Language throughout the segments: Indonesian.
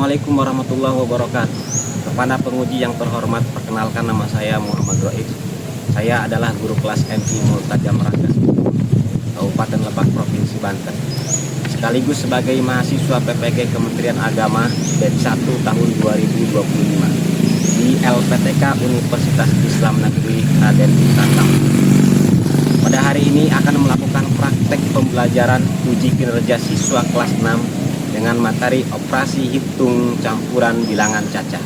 Assalamualaikum warahmatullahi wabarakatuh. Kepada penguji yang terhormat, perkenalkan nama saya Muhammad Roif. Saya adalah guru kelas MI Multajam Rangkas, Kabupaten Lebak, Provinsi Banten. Sekaligus sebagai mahasiswa PPG Kementerian Agama batch 1 tahun 2025 di LPTK Universitas Islam Negeri Raden Tatam. Pada hari ini akan melakukan praktek pembelajaran uji kinerja siswa kelas 6 dengan materi operasi hitung campuran bilangan cacah.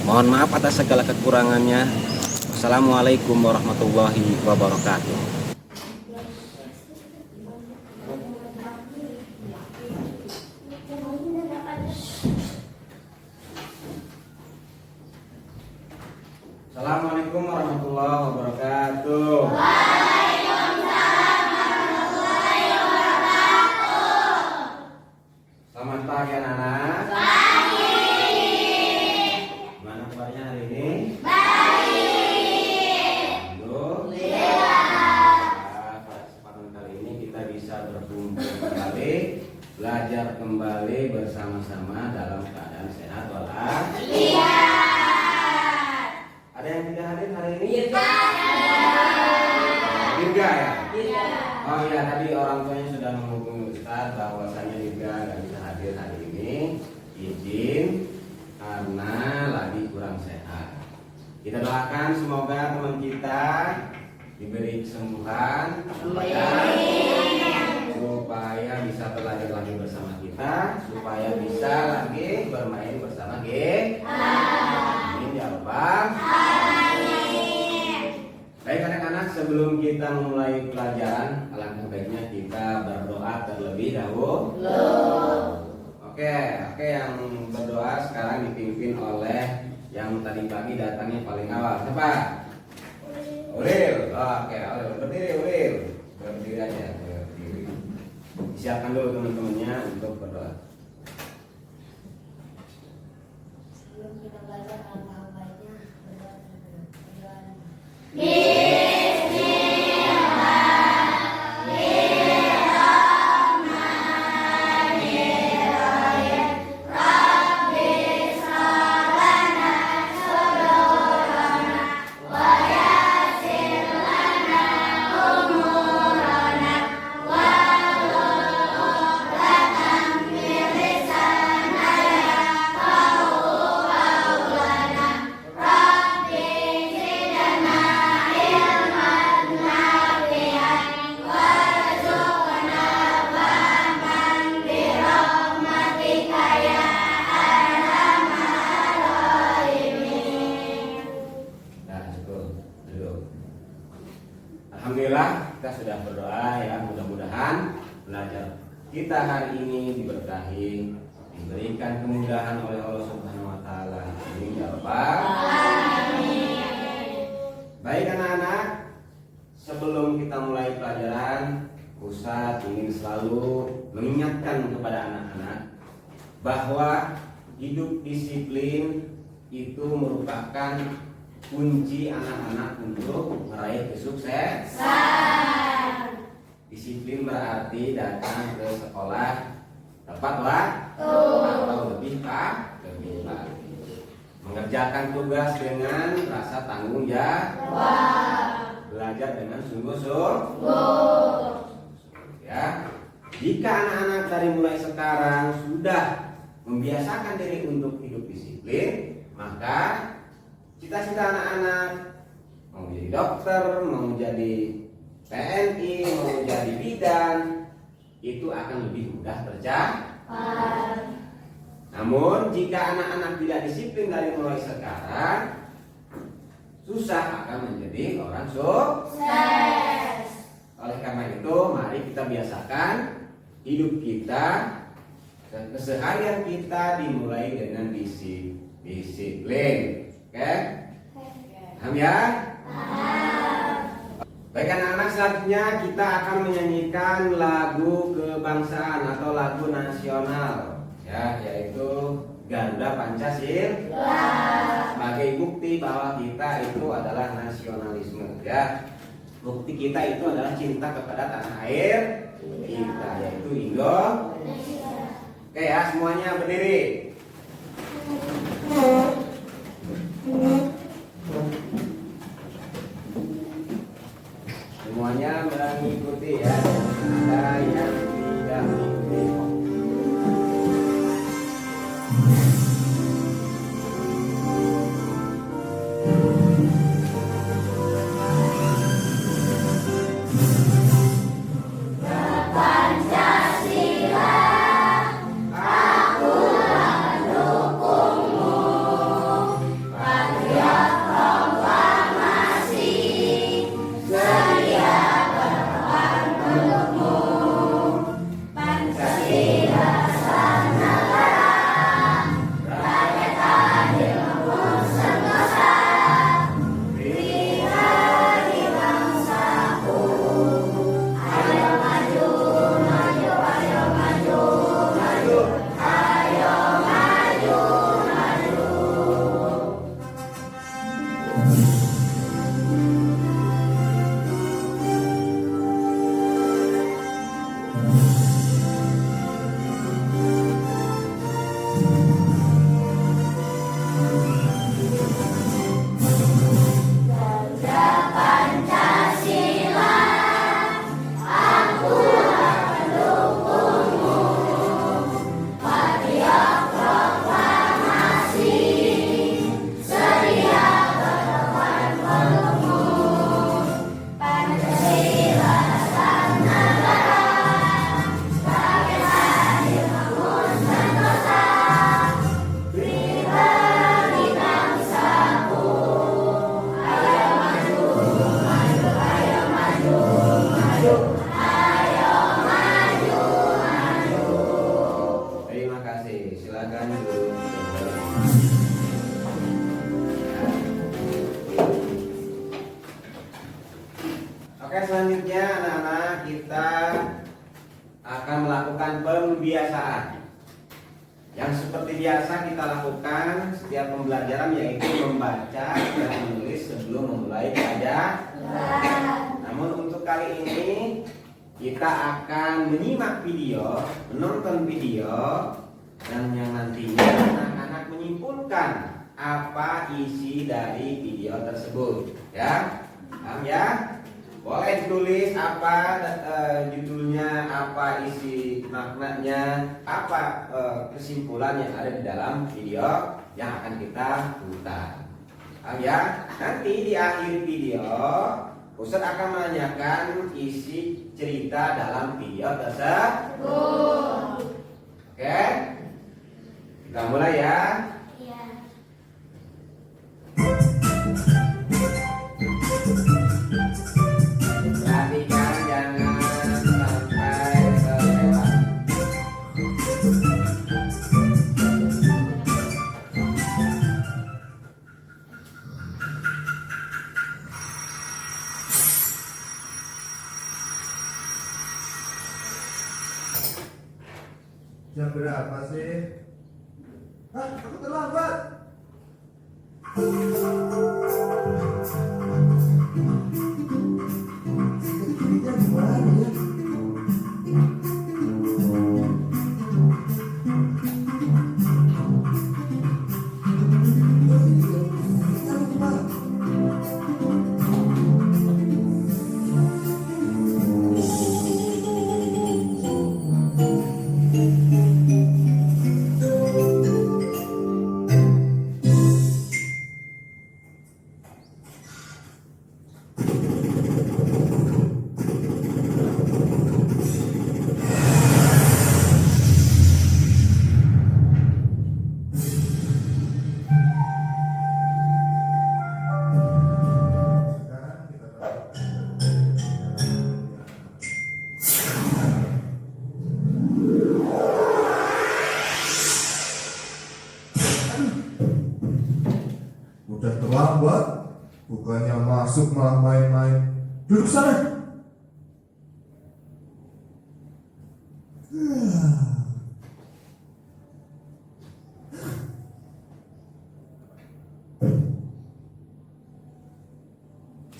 Mohon maaf atas segala kekurangannya. Wassalamualaikum warahmatullahi wabarakatuh. Assalamualaikum warahmatullahi wabarakatuh. Selamat pagi anak-anak. Gimana kabarnya hari ini? Pada kesempatan kali ini kita bisa berkumpul kembali, belajar kembali bersama-sama dalam keadaan sehat walafiat. Ada yang tidak hadir hari ini? Juga ya? Oh iya, tadi orang tuanya sudah menghubungi Ustaz bahwasanya juga nggak bisa hadir hari ini, izin karena lagi kurang sehat. Kita doakan semoga teman kita diberi kesembuhan supaya bisa belajar lagi bersama kita, supaya bisa lagi bermain bersama kita. Amin ya Rabbal. Baik anak-anak, sebelum kita memulai pelajaran, alangkah baiknya kita berdoa terlebih dahulu. Oke, yang berdoa sekarang dipimpin oleh yang tadi pagi datangnya paling awal. Siapa? Ulil. Oke, Ulil. Berdiri Ulil. Berdiri aja, berdiri. Siapkan dulu teman-temannya untuk berdoa. Sebelum kita belajar alangkah baiknya berdoa. Alhamdulillah kita sudah berdoa ya, mudah-mudahan belajar kita hari ini diberkahi, diberikan kemudahan oleh Allah Subhanahu wa taala. Amin ya Rabbal. Baik anak-anak, sebelum kita mulai pelajaran, Ustaz ingin selalu mengingatkan kepada anak-anak bahwa hidup disiplin itu merupakan kunci anak-anak untuk meraih kesuksesan. Disiplin berarti datang ke sekolah tepat waktu atau lebih pagi. Mengerjakan tugas dengan rasa tanggung jawab. Belajar dengan sungguh-sungguh. Ya. Jika anak-anak dari mulai sekarang sudah membiasakan diri untuk hidup disiplin, maka cita-cita anak-anak mau jadi dokter, mau jadi TNI, mau jadi bidan, itu akan lebih mudah tercapai. Namun jika anak-anak tidak disiplin dari mulai sekarang, susah akan menjadi orang sukses. Oleh karena itu, mari kita biasakan hidup kita, keseharian kita dimulai dengan disiplin. Oke? Paham ya? Baik anak-anak, selanjutnya kita akan menyanyikan lagu kebangsaan atau lagu nasional ya, yaitu Garuda Pancasila sebagai bukti bahwa kita itu adalah nasionalisme ya. Bukti kita itu adalah cinta kepada tanah air kita, yaitu Indonesia. Oke ya, semuanya berdiri. Semuanya mengikuti ya. Ada yang tidak mengikuti. Terima kasih. Silakan duduk. Oke, selanjutnya anak-anak kita akan melakukan pembiasaan. Yang seperti biasa kita lakukan setiap pembelajaran, yaitu membaca dan menulis sebelum memulai belajar. Namun untuk kali ini kita akan menyimak video, menonton video, dan yang nantinya anak-anak menyimpulkan apa isi dari video tersebut. Ya, paham ya? Boleh ditulis apa judulnya, apa isi maknanya, apa kesimpulan yang ada di dalam video yang akan kita putar. Paham ya? Nanti di akhir video Ustadz akan menanyakan isi cerita dalam video tersebut. Oke? Kita mulai ya. Iya. Perhatikan jangan sampai terlewat. Jam berapa sih? Hah, aku terlambat. Security-nya gimana ya? Udah terlambat, bukannya masuk malah main-main. Duduk sana.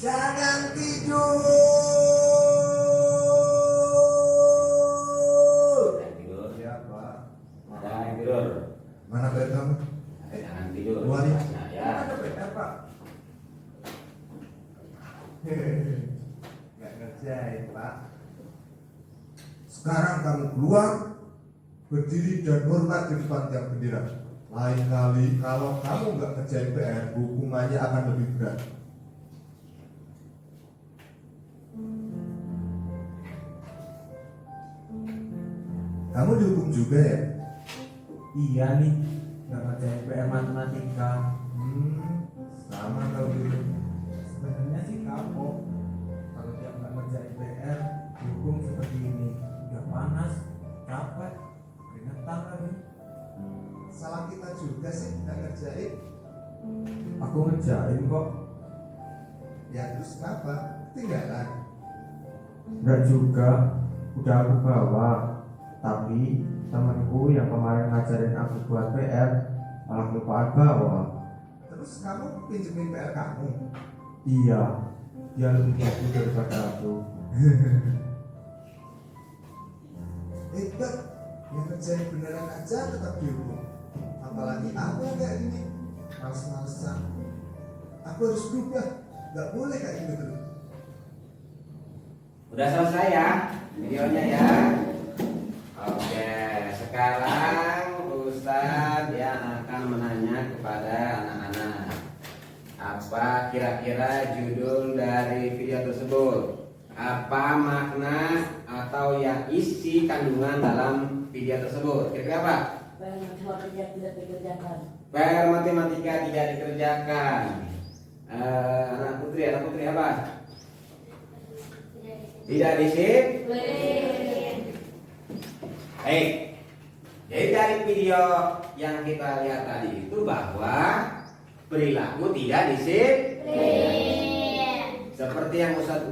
Jangan tidur. Tidur. Siapa? Jangan tidur. Mana bed kamu? Jangan tidur. ajaib, Pak. Sekarang kamu keluar, berdiri dan hormat di depan tiang bendera. Lain kali kalau kamu nggak kerjain PR, hukumannya akan lebih berat. Kamu dihukum juga ya? Iya nih, nggak ngerjain PR matematika. Sama kalau gitu. Sebenarnya sih kapok. Kalau tiap nggak ngerjain PR, dihukum seperti ini. Udah panas, capek, keringetan lagi. Salah kita juga sih nggak ngerjain. Aku ngerjain kok. Ya terus kenapa? Tinggalan. Nggak juga, udah aku bawa. Tapi temanku yang kemarin ngajarin aku buat PR malah kelupaan bawa. Terus kamu pinjemin PR kamu. Iya, dia lebih bagus daripada aku. Hebat, yang kerjain beneran aja tetap dihukum. Apalagi aku yang kayak gini, males-malesan. Aku harus berubah, nggak boleh kayak gitu terus. Udah selesai ya videonya ya. Oke, sekarang Ustadz yang akan menanya kepada anak-anak, apa kira-kira judul dari video tersebut? Apa makna atau yang isi kandungan dalam video tersebut? Kira-kira apa? Matematika tidak dikerjakan. PR matematika tidak dikerjakan. Anak putri apa? Tidak disiplin. Baik, jadi dari video yang kita lihat tadi itu bahwa perilaku tidak disiplin. Seperti yang Ustaz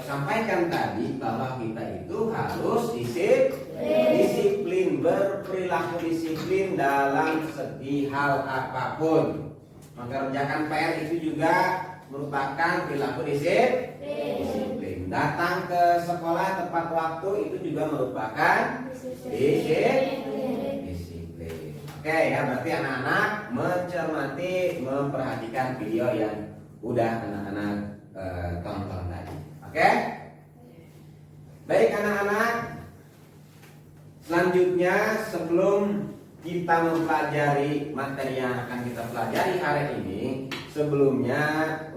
sampaikan tadi bahwa kita itu harus disiplin, berperilaku disiplin dalam segi hal apapun. Mengerjakan PR itu juga merupakan perilaku disiplin. Datang ke sekolah tepat waktu itu juga merupakan disiplin. Oke ya, berarti anak-anak mencermati, memperhatikan video yang udah anak-anak tonton tadi. Oke? Baik anak-anak, selanjutnya sebelum kita mempelajari materi yang akan kita pelajari hari ini, sebelumnya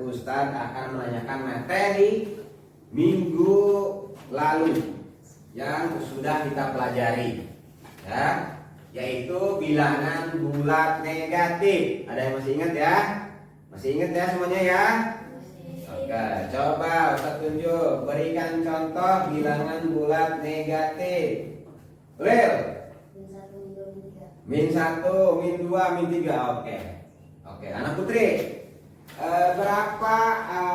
Ustadz akan menanyakan materi minggu lalu yang sudah kita pelajari, ya, yaitu bilangan bulat negatif. Ada yang masih ingat ya? Masih ingat ya semuanya ya? Oke, coba Ustadz tunjuk, berikan contoh bilangan bulat negatif. Real? Min 1, min 2, min 3. Oke, anak putri, berapa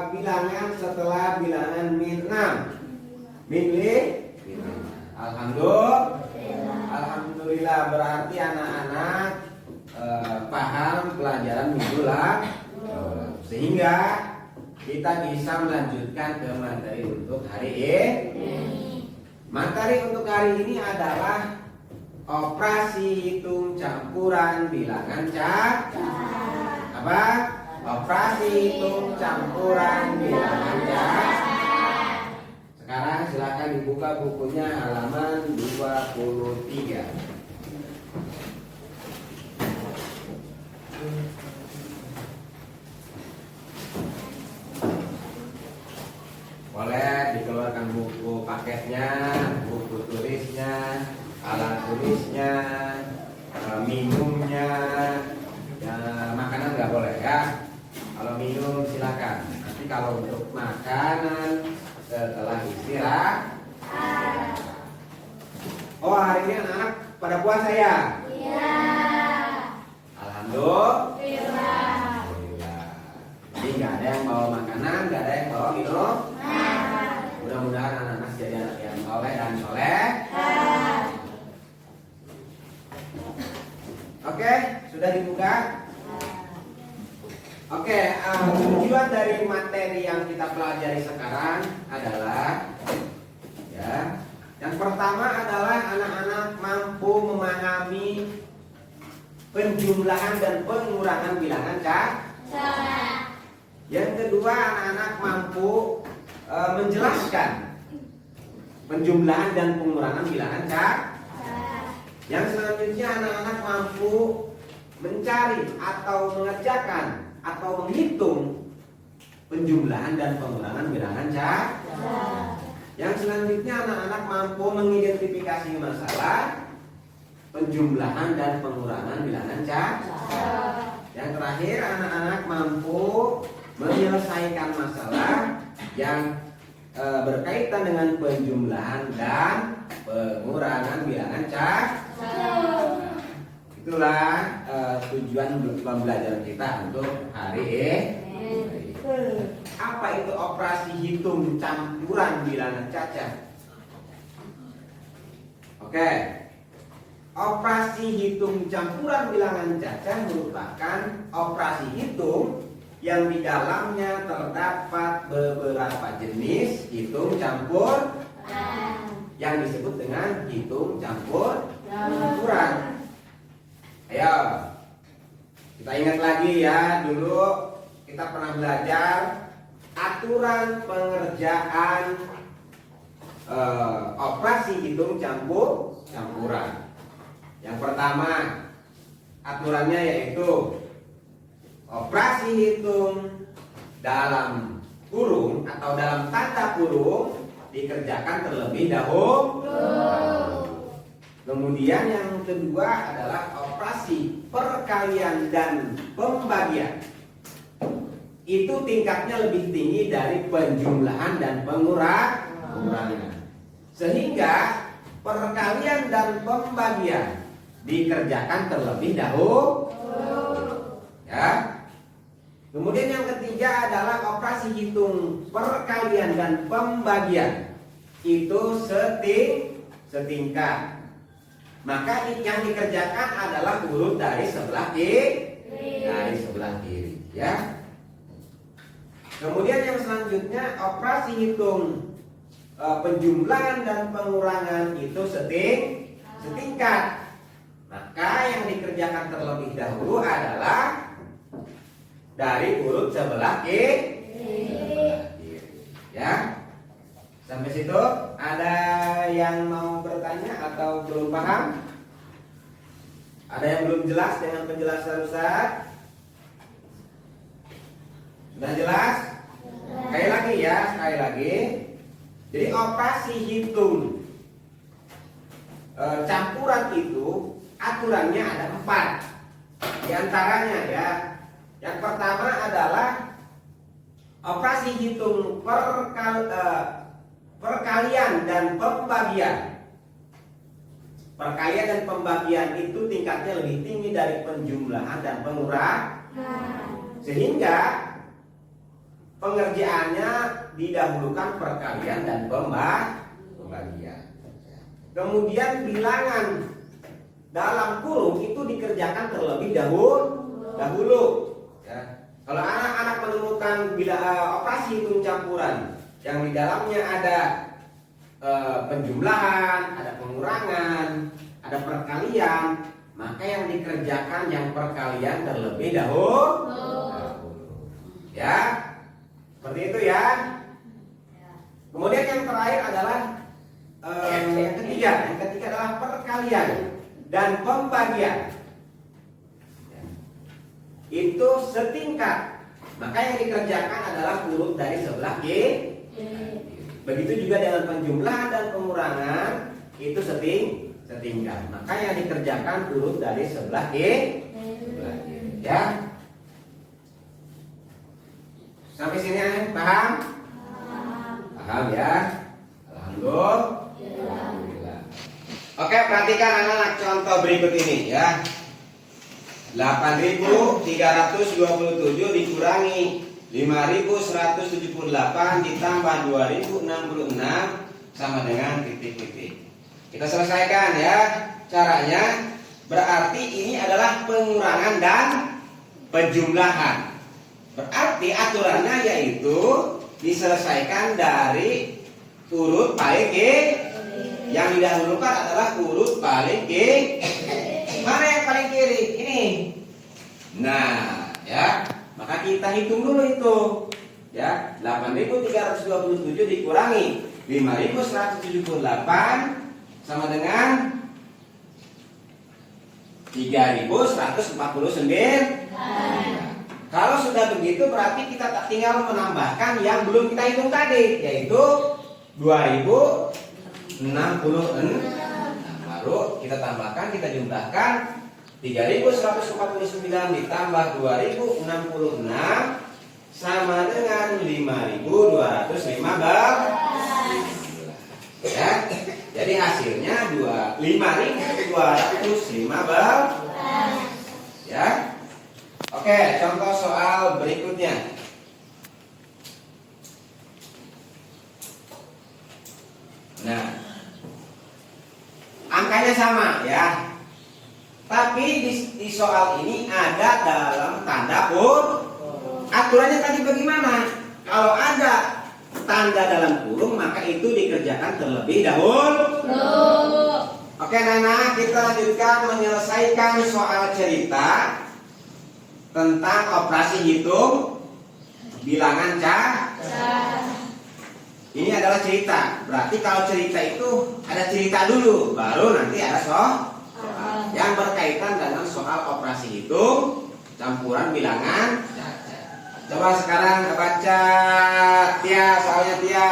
bilangan setelah bilangan min 6? Min 5. Alhamdulillah, berarti anak-anak paham pelajaran minggu lalu, sehingga kita bisa melanjutkan ke materi untuk hari ini. Materi untuk hari ini adalah operasi hitung campuran bilangan apa? Operasi hitung campuran bilangan Sekarang silakan dibuka bukunya halaman 23. Boleh dikeluarkan buku paketnya, buku tulisnya, alat tulisnya, minumnya, ya, makanan nggak boleh ya. Kalau minum silakan. Nanti kalau untuk makanan setelah istirahat. Oh, hari ini anak-anak pada puasa ya? Iya. Alhamdulillah. Jadi nggak ada yang bawa makanan, nggak ada yang bawa minum. Mudah-mudahan anak-anak jadi anak yang soleh dan soleh. Oke, sudah dibuka? Oke, tujuan dari materi yang kita pelajari sekarang adalah, ya, yang pertama adalah anak-anak mampu memahami penjumlahan dan pengurangan bilangan Yang kedua, anak-anak mampu menjelaskan penjumlahan dan pengurangan bilangan cak. Yang selanjutnya anak-anak mampu mencari atau mengerjakan atau menghitung penjumlahan dan pengurangan bilangan cak. Yang selanjutnya anak-anak mampu mengidentifikasi masalah penjumlahan dan pengurangan bilangan cak. Yang terakhir anak-anak mampu menyelesaikan masalah yang berkaitan dengan penjumlahan dan pengurangan bilangan cak. Itulah tujuan pembelajaran kita untuk hari ini. Apa itu operasi hitung campuran bilangan cacat? Oke. Operasi hitung campuran bilangan cacat merupakan operasi hitung yang di dalamnya terdapat beberapa jenis hitung campur yang disebut dengan hitung campur campuran. Ayo, kita ingat lagi ya, dulu kita pernah belajar aturan pengerjaan operasi hitung campuran. Yang pertama, aturannya yaitu operasi hitung dalam kurung atau dalam tanda kurung dikerjakan terlebih dahulu. Kemudian yang kedua adalah operasi perkalian dan pembagian. Itu tingkatnya lebih tinggi dari penjumlahan dan pengurangan. Sehingga perkalian dan pembagian dikerjakan terlebih dahulu. Ya. Kemudian yang ketiga adalah operasi hitung perkalian dan pembagian. Itu setingkat. Maka yang dikerjakan adalah urut dari sebelah kiri, ya. Kemudian yang selanjutnya operasi hitung penjumlahan dan pengurangan itu setingkat. Maka yang dikerjakan terlebih dahulu adalah dari urut sebelah kiri. Ya. Sampai situ ada yang mau bertanya atau belum paham? Ada yang belum jelas dengan penjelasan Ustaz? Sudah jelas? Sekali lagi ya, sekali lagi. Jadi operasi hitung campuran itu aturannya ada 4. Di antaranya ya, yang pertama adalah operasi hitung perkalian dan pembagian. Perkalian dan pembagian itu tingkatnya lebih tinggi dari penjumlahan dan pengurangan. Sehingga pengerjaannya didahulukan perkalian dan pembagian. Kemudian bilangan dalam kurung itu dikerjakan terlebih dahulu. Ya. Kalau anak-anak menemukan operasi hitung campuran yang di dalamnya ada penjumlahan, ada pengurangan, ada perkalian, maka yang dikerjakan yang perkalian terlebih dahulu. Ya, seperti itu ya. Kemudian yang terakhir adalah yang ketiga adalah perkalian dan pembagian. Itu setingkat. Maka yang dikerjakan adalah urut dari sebelah kiri. Begitu juga dengan penjumlahan dan pengurangan itu setingkat. Maka yang dikerjakan urut dari sebelah kiri. Ya. Sampai sini paham? Paham ya? Alhamdulillah. Oke, perhatikan anak-anak contoh berikut ini ya. 8.327 dikurangi 5.178 ditambah 2.066 sama dengan titik-titik. Kita selesaikan ya. Caranya berarti ini adalah pengurangan dan penjumlahan. Berarti aturannya yaitu diselesaikan dari urut paling kiri. Yang didahulukan adalah urut paling kiri. Mana yang paling kiri? Ini. Nah, ya. Maka kita hitung dulu itu. Ya, 8.327 dikurangi 5.178 sama dengan 3.149. Kalau sudah begitu berarti kita tak tinggal menambahkan yang belum kita hitung tadi, yaitu 2.066. Baru kita tambahkan, kita jumlahkan 3.149 ditambah 2.066 sama dengan 5.215. Ya. Jadi hasilnya 5.215. Ya. Oke, contoh soal berikutnya. Nah, angkanya sama ya. Tapi di soal ini ada dalam tanda kurung. Aturannya tadi bagaimana? Kalau ada tanda dalam kurung maka itu dikerjakan terlebih dahulu. Oke Nana, kita lanjutkan menyelesaikan soal cerita tentang operasi hitung bilangan Ini adalah cerita. Berarti kalau cerita itu ada cerita dulu, baru nanti ada soal yang berkaitan dengan soal operasi hitung campuran bilangan. Coba sekarang baca Tia, soalnya Tia.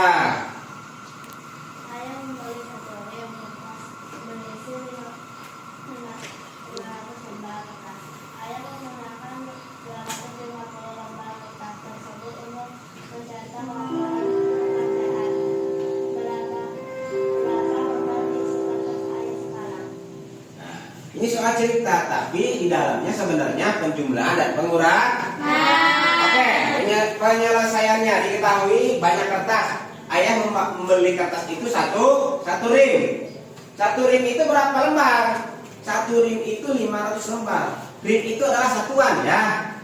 Ayah membeli satu rem kertas berisi 500 lembar kertas. Ayah menggunakan 250 lembar kertas tersebut untuk mencetak laporan pekerjaan. Berapa lembar isi kertas ayah sekarang? Nah, ini soal cerita, tapi di dalamnya sebenarnya penjumlahan dan pengurangan. Oke, penyelesaiannya diketahui banyak kertas. Ayah membeli kertas itu satu rim. Satu rim itu berapa lembar? Satu rim itu 500 lembar. Rim itu adalah satuan ya.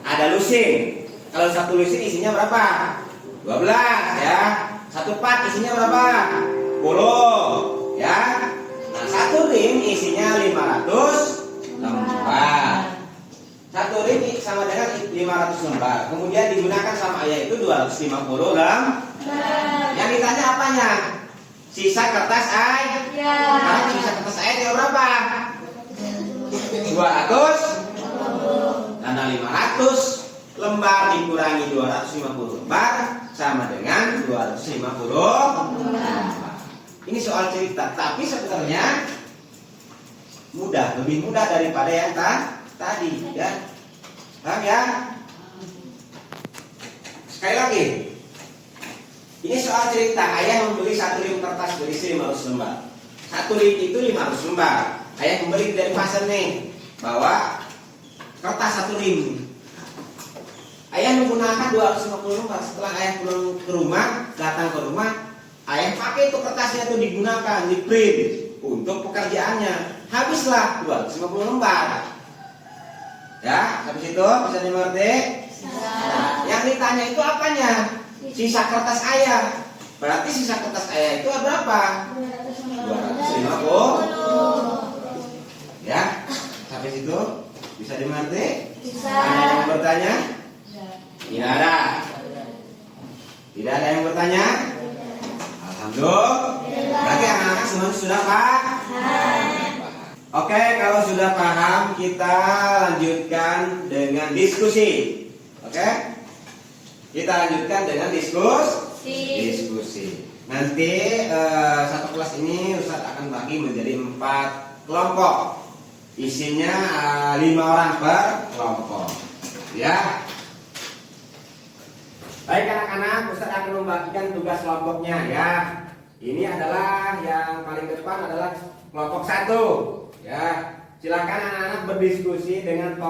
Ada lusin. Kalau satu lusin isinya berapa? 12 ya. Satu pak isinya berapa? 10 ya. Nah, satu rim isinya 500 lembar. Satu rim sama dengan 500 lembar. Kemudian digunakan sama ayah itu 250 lembar. Yang ditanya apanya? Sisa kertas ayah. Karena sisa kertas ayah tinggal berapa? 200. Karena 500 lembar dikurangi 250 lembar sama dengan 250 lembar. Ini soal cerita, tapi sebenarnya mudah, lebih mudah daripada yang tadi ya. Paham ya? Sekali lagi. Ini soal cerita, ayah membeli satu rim kertas berisi 500 lembar. Satu rim itu 500 lembar. Ayah membeli dari pasar nih, bawa kertas satu rim. Ayah menggunakan 250 lembar. Setelah ayah pulang ke rumah, datang ke rumah, ayah pakai itu kertasnya itu digunakan, di print untuk pekerjaannya. Habislah 250 lembar. Ya, habis itu bisa dimengerti? Nah, yang ditanya itu apanya? Sisa kertas ayah. Berarti sisa kertas ayah itu berapa? 250. Ya, sampai situ bisa dimengerti? Bisa. Ada yang bertanya? Tidak ada. Tidak ada yang bertanya? Alhamdulillah. Berarti anak-anak semua sudah paham? Oke, kalau sudah paham kita lanjutkan dengan diskusi. Oke? Kita lanjutkan dengan diskusi. Nanti satu kelas ini Ustadz akan bagi menjadi 4 kelompok. Isinya 5 orang per kelompok. Ya. Baik anak-anak, Ustadz akan membagikan tugas kelompoknya ya. Ini adalah yang paling depan adalah kelompok 1. Ya, silakan anak-anak berdiskusi dengan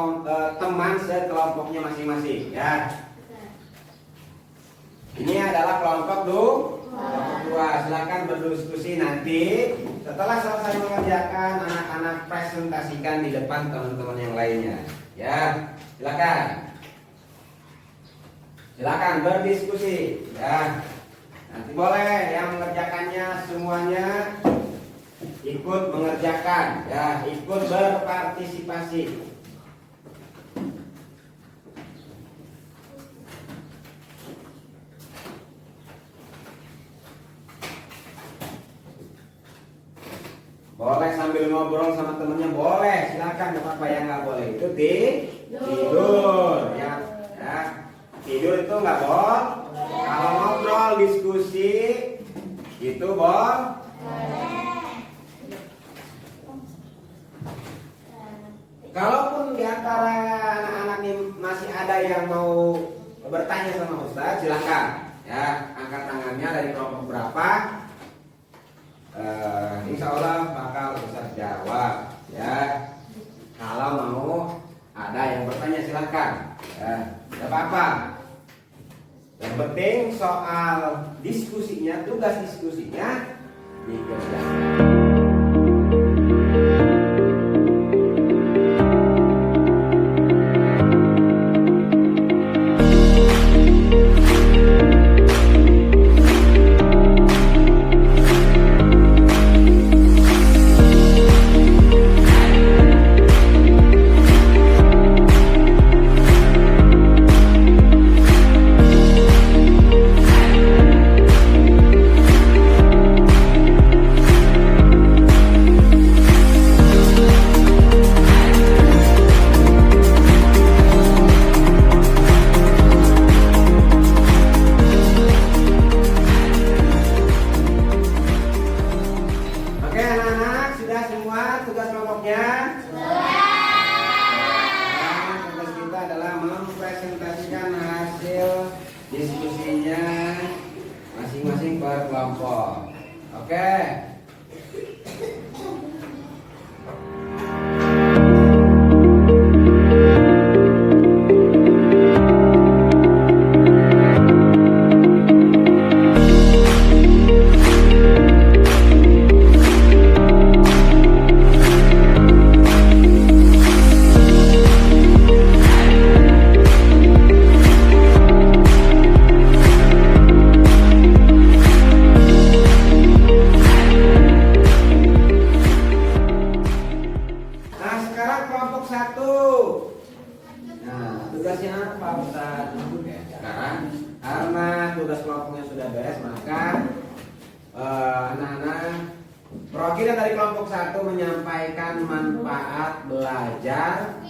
teman sekelompoknya masing-masing. Ya, ini adalah kelompok 2. Silakan berdiskusi nanti. Setelah selesai mengerjakan, anak-anak presentasikan di depan teman-teman yang lainnya. Ya, silakan. Silakan berdiskusi. Ya, nanti boleh yang mengerjakannya semuanya ikut mengerjakan, ya, ikut berpartisipasi. Boleh sambil ngobrol sama temennya, boleh, silakan. Nggak apa-apa. Yang nggak boleh itu tidur ya. Tidur itu nggak boleh. Kalau ngobrol diskusi itu boleh. Kalaupun di antara anak-anak ini masih ada yang mau bertanya sama Ustadz, silakan ya, angkat tangannya dari kelompok berapa. Insya Allah bakal Ustadz jawab ya. Kalau mau ada yang bertanya silakan ya, tidak apa-apa. Yang penting soal diskusinya, tugas diskusinya dikerjakan. Oke anak-anak, sudah semua tugas kelompoknya? Nah, tugas kita adalah mempresentasikan hasil diskusinya masing-masing per kelompok. Oke. Nah sekarang kelompok 1. Nah tugasnya apa Ustaz? Sekarang karena tugas kelompoknya sudah beres, maka anak-anak perwakilan dari kelompok 1 menyampaikan manfaat belajar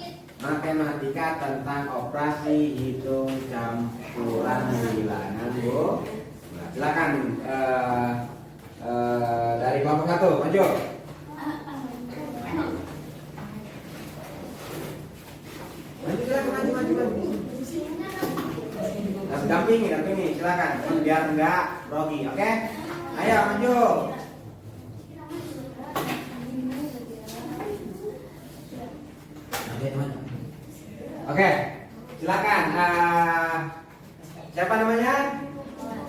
matematika tentang operasi hitung campuran bilangan, Bu. Nah, silakan dari kelompok 1 maju. Maju. Nah, dampingi, silakan. Biar enggak grogi, oke? Ayo maju. Oke, silakan. Siapa namanya?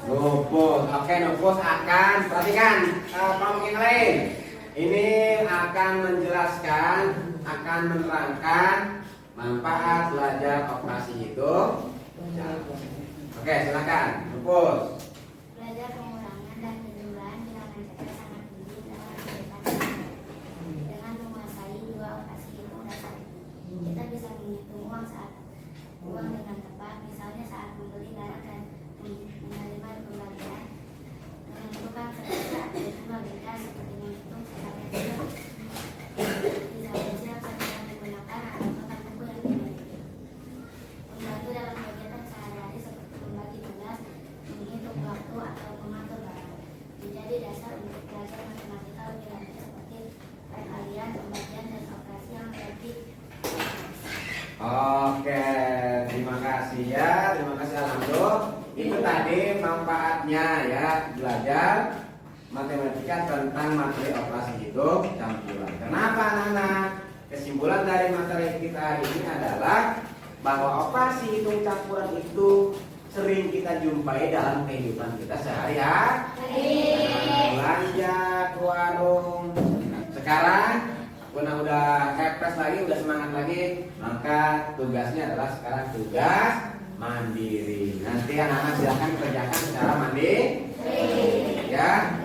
Nupus. Oke, Nupus akan perhatikan kelompok yang lain. Ini akan menjelaskan, akan menerangkan manfaat belajar operasi hitung. Oke, silakan, Nupus. Belajar pengurangan dan penjumlahan bilangan ceker sangat tinggi dalam kehidupan. Dengan menguasai dua operasi hitung dasar, kita bisa menghitung uang saat uang dengan tepat, misalnya saat membeli barang dan menerima pembayaran, menentukan seterusnya atau logika seperti menghitung sampai kecil, bisa kecil sampai menggunakan atau buku yang dimiliki. Membantu dalam kegiatan sehari-hari seperti membagi tugas, menghitung waktu atau mengatur barang, menjadi dasar untuk belajar matematika lebih lanjut seperti perkalian, pembagian, dan operasi yang lebih. Oke, terima kasih ya, terima kasih Alhamdulillah. Itu tadi manfaatnya ya, belajar matematika tentang materi operasi hitung campuran. Kenapa anak-anak? Kesimpulan dari materi kita hari ini adalah bahwa operasi hitung campuran itu sering kita jumpai dalam kehidupan kita sehari-hari. Belanja ke warung. Sekarang udah kepres lagi, udah semangat lagi, maka tugasnya adalah sekarang tugas mandiri. Nanti anak-anak silakan kerjakan secara mandiri ya.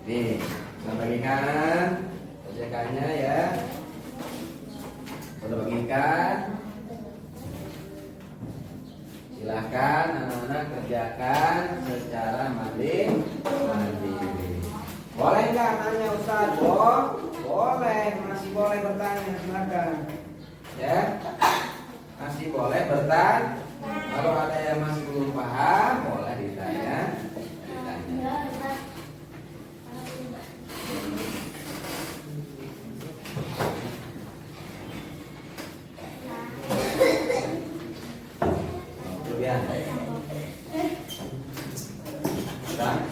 Nih, kita bagikan kerjakannya ya. Kita bagikan. Silahkan anak-anak kerjakan secara mandiri. Boleh nggak nanya Ustaz? Boleh. boleh bertanya, silakan. Ya, masih boleh bertanya. Kalau ada yang masih belum paham, boleh ditanya. Kemudian, sudah?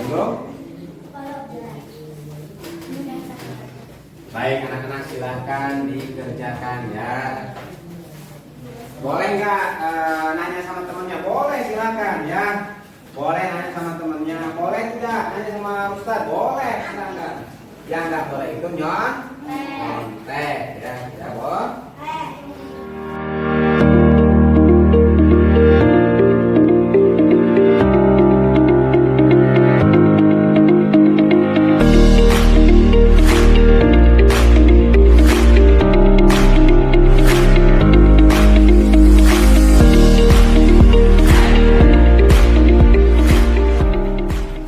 Belum? Baik anak-anak, silahkan dikerjakan ya. Boleh nggak nanya sama temannya? Boleh, silahkan ya. Boleh nanya sama temannya. Boleh tidak nanya sama Ustaz? Boleh, silahkan. Yang nggak boleh itu nyontek ya, tidak boleh.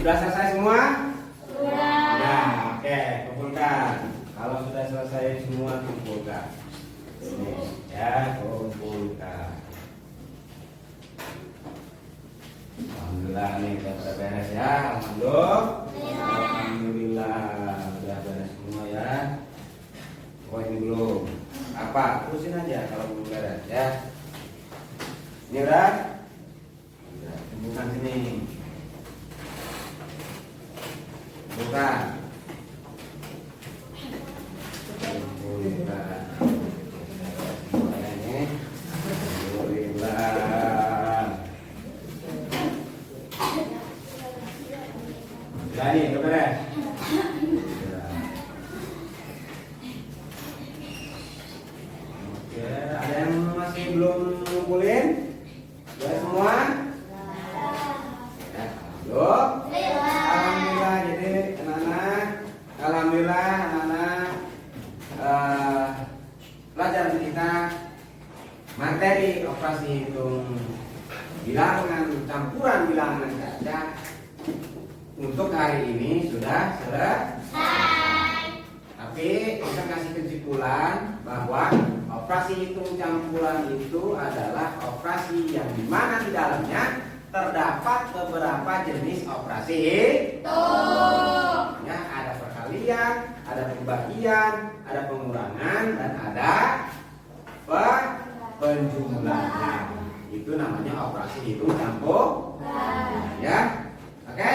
Sudah selesai semua? Sudah. Ya, oke, kumpulkan. Kalau sudah selesai semua, kumpulkan. Ini ya, kumpulkan. Alhamdulillah nih sudah beres ya. Alhamdulillah sudah beres semua ya. Oh ini belum. Apa? Terusin aja kalau belum beres ya. Ini udah? Udah. Kumpulkan sini. Bukan. Bukan. Ini. Alhamdulillah. Jadi, udah beres. Oke, ada yang masih belum ngumpulin? Sudah semua? Ya, belum? Alhamdulillah, jadi anak-anak, alhamdulillah anak-anak, pelajaran kita materi operasi hitung bilangan, campuran bilangan saja untuk hari ini sudah selesai. Tapi kita kasih kesimpulan bahwa operasi hitung campuran itu adalah operasi yang dimana di dalamnya terdapat beberapa jenis operasi hitung. Ya, ada perkalian, ada pembagian, ada pengurangan, dan ada penjumlahan. Itu namanya operasi hitung campuran. Ya, oke,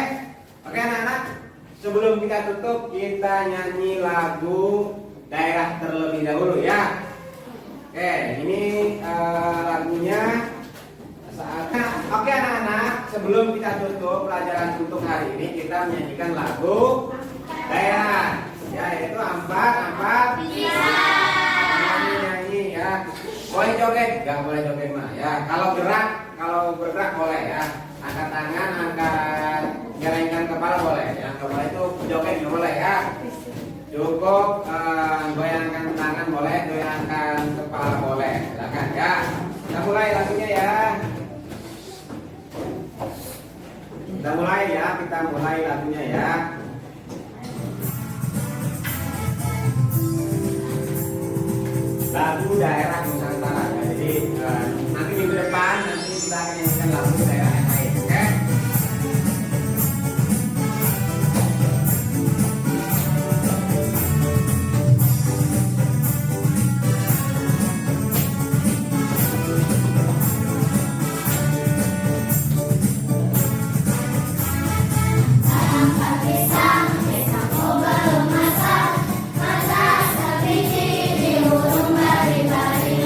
oke anak-anak. Sebelum kita tutup, kita nyanyi lagu daerah terlebih dahulu ya. Oke, ini lagunya. Oke anak-anak, sebelum kita tutup pelajaran untuk hari ini, kita menyanyikan lagu daerah. Ya, yaitu ampat nyanyi ya. Boleh joget, nggak boleh joget mah ya. Kalau bergerak boleh ya. Angkat tangan, angkat gelengkan kepala boleh. Yang nggak boleh itu joget nggak boleh ya. Cukup goyangkan tangan boleh, goyangkan kepala boleh. Silakan ya. Kita mulai lagunya ya. Kita mulai lagunya ya. Lagu daerah Nusantara. Jadi nanti minggu depan kita akan nyanyikan lagu daerah yang lain, oke? Masa sabiji di hurung bari-bari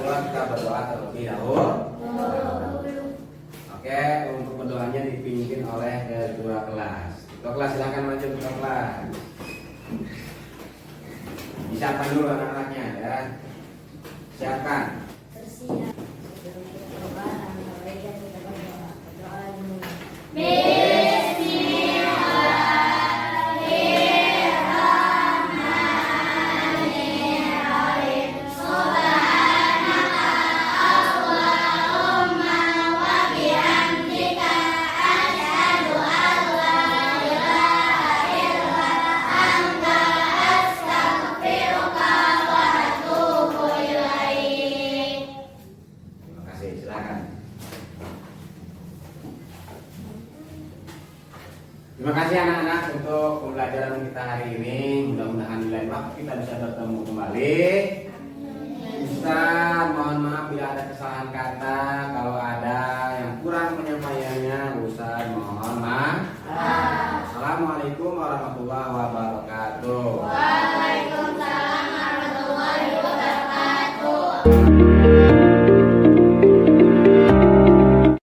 pula kita berdoa terlebih dahulu. Oke, untuk berdoanya dipimpin oleh ketua kelas. Ketua kelas silakan maju ketua kelas. Disiapkan dulu anak-anaknya ya. Siapkan. Bersiap. Terima kasih, silakan. Terima kasih anak-anak untuk pembelajaran kita hari ini. Mudah-mudahan di lain waktu kita bisa bertemu kembali. Ustaz, mohon maaf bila ada kesalahan kata. Kalau ada yang kurang penyampaiannya, Ustaz mohon maaf. Assalamualaikum warahmatullahi wabarakatuh.